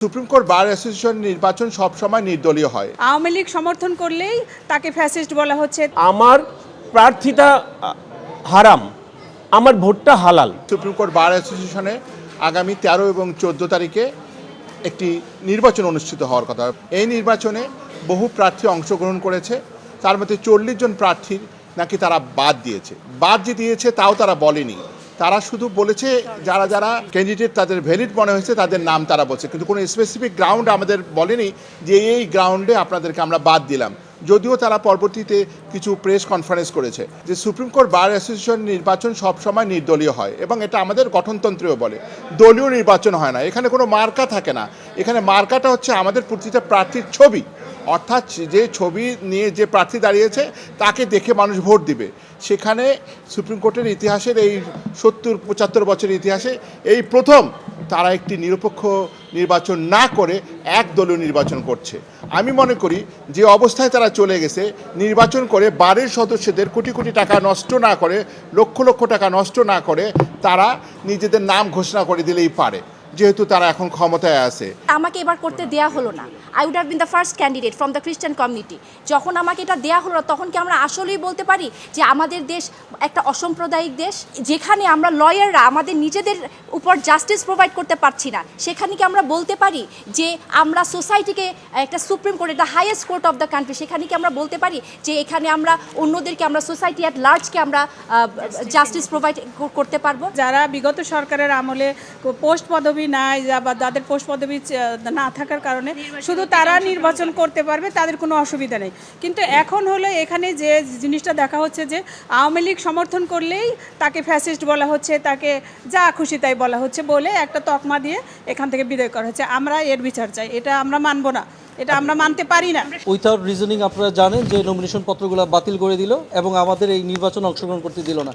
Supreme court bar association নির্বাচন সবসময় নির্দলীয় হয়। আওয়ামী লীগ সমর্থন করলেই তাকে ফ্যাসিস্ট বলা হচ্ছে। আমার প্রার্থিতা হারাম, আমার ভোটটা হালাল। সুপ্রিম কোর্ট বার অ্যাসোসিয়েশনে আগামী 13 এবং 14 তারিখে একটি নির্বাচন অনুষ্ঠিত হওয়ার কথা। এই নির্বাচনে বহু প্রার্থী অংশগ্রহণ করেছে, তার মধ্যে 40 জন প্রার্থীর নাকি তারা বাদ দিয়েছে। বাদ যে দিয়েছে তাও তারা বলেনি, তারা শুধু বলেছে যারা যারা ক্যান্ডিডেট তাদের ভ্যালিড মনে হয়েছে তাদের নাম তারা বলছে, কিন্তু কোনো স্পেসিফিক গ্রাউন্ড আমাদের বলেনি যে এই গ্রাউন্ডে আপনাদেরকে আমরা বাদ দিলাম। যদিও তারা পরবর্তীতে কিছু প্রেস কনফারেন্স করেছে যে সুপ্রিম কোর্ট বার অ্যাসোসিয়েশন নির্বাচন সবসময় নির্দলীয় হয় এবং এটা আমাদের গঠনতন্ত্রেও বলে দলীয় নির্বাচন হয় না। এখানে কোনো মার্কা থাকে না, এখানে মার্কাটা হচ্ছে আমাদের প্রতিটা প্রার্থীর ছবি, অর্থাৎ যে ছবি নিয়ে যে প্রার্থী দাঁড়িয়েছে তাকে দেখে মানুষ ভোট দিবে। সেখানে সুপ্রিম কোর্টের ইতিহাসের এই 70-75 বছরের ইতিহাসে এই প্রথম তারা একটি নিরপেক্ষ নির্বাচন না করে একদলীয় নির্বাচন করছে। আমি মনে করি যে অবস্থায় তারা চলে গেছে, নির্বাচন করে বারের সদস্যদের কোটি কোটি টাকা নষ্ট না করে, লক্ষ লক্ষ টাকা নষ্ট না করে তারা নিজেদের নাম ঘোষণা করে দিলেই পারে, যেহেতু তারা এখন ক্ষমতায় আছে। আমাকে এবার করতে দেয়া হলো না। I would have been the first candidate from the Christian community. যখন আমাকে এটা দেয়া হলো না, তখন কি আমরা আসলেই বলতে পারি যে আমাদের দেশ একটা অসাম্প্রদায়িক দেশ, যেখানে আমরা লয়াররা আমাদের নিজেদের উপর জাস্টিস প্রোভাইড করতে পারছি না? সেখানে কি আমরা বলতে পারি যে আমরা সোসাইটিকে একটা সুপ্রিম কোর্ট, এটা highest court of the country, সেখানে কি আমরা বলতে পারি যে এখানে আমরা অন্যদেরকে, আমরা সোসাইটি অ্যাট লার্জকে আমরা জাস্টিস প্রোভাইড করতে পারবো? যারা বিগত সরকারের আমলে পোস্ট পদবি নাই বা যাদের পোস্ট পদবি না থাকার কারণে শুধু তারা নির্বাচন করতে পারবে, তাদের কোনো অসুবিধা নেই। কিন্তু এখন হলো এখানে যে জিনিসটা দেখা হচ্ছে যে আওয়ামী লীগ সমর্থন করলেই তাকে ফ্যাসিস্ট বলা হচ্ছে, তাকে যা খুশি তাই বলা হচ্ছে বলে একটা তকমা দিয়ে এখান থেকে বিদায় করা হচ্ছে। আমরা এর বিচার চাই, এটা আমরা মানব না, এটা আমরা মানতে পারি না। উইথাউট রিজনিং আপনারা জানেন যে নমিনেশন পত্রগুলো বাতিল করে দিল এবং আমাদের এই নির্বাচনে অংশগ্রহণ করতে দিল না।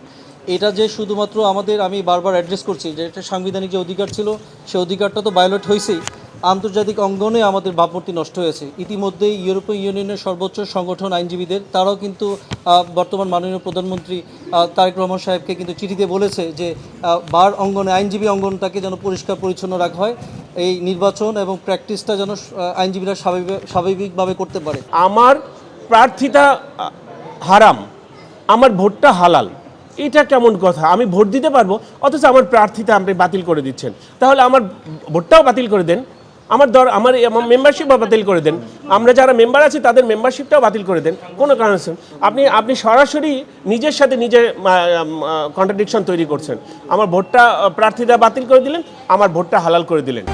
এটা যে শুধুমাত্র আমাদের, আমি বারবার অ্যাড্রেস করছি যে এটা সাংবিধানিক যে অধিকার ছিল সেই অধিকারটা তো ভায়োলেট হয়েছেই, আন্তর্জাতিক অঙ্গনে আমাদের ভাবমূর্তি নষ্ট হয়েছে। ইতিমধ্যেই ইউরোপীয় ইউনিয়নের সর্বোচ্চ সংগঠন আইনজীবীদের, তারাও কিন্তু বর্তমান মাননীয় প্রধানমন্ত্রী তারেক রহমান সাহেবকে কিন্তু চিঠিতে বলেছে যে বার অঙ্গনে, আইনজীবী অঙ্গনটাকে যেন পরিষ্কার পরিচ্ছন্ন রাখা হয়, এই নির্বাচন এবং প্র্যাকটিসটা যেন আইনজীবীরা স্বাভাবিকভাবে করতে পারে। আমার প্রার্থিতা হারাম, আমার ভোটটা হালাল, এটা কেমন কথা? আমি ভোট দিতে পারবো অথচ আমার প্রার্থিতা আপনি বাতিল করে দিচ্ছেন। তাহলে আমার ভোটটাও বাতিল করে দেন, আমার মেম্বারশিপও বাতিল করে দেন, আমরা যারা মেম্বার আছি তাদের মেম্বারশিপটাও বাতিল করে দেন। কোনো কারণ আপনি সরাসরি নিজের সাথে নিজে কন্ট্রাডিকশন তৈরি করছেন। আমার ভোটটা প্রার্থিতা বাতিল করে দিলেন, আমার ভোটটা হালাল করে দিলেন।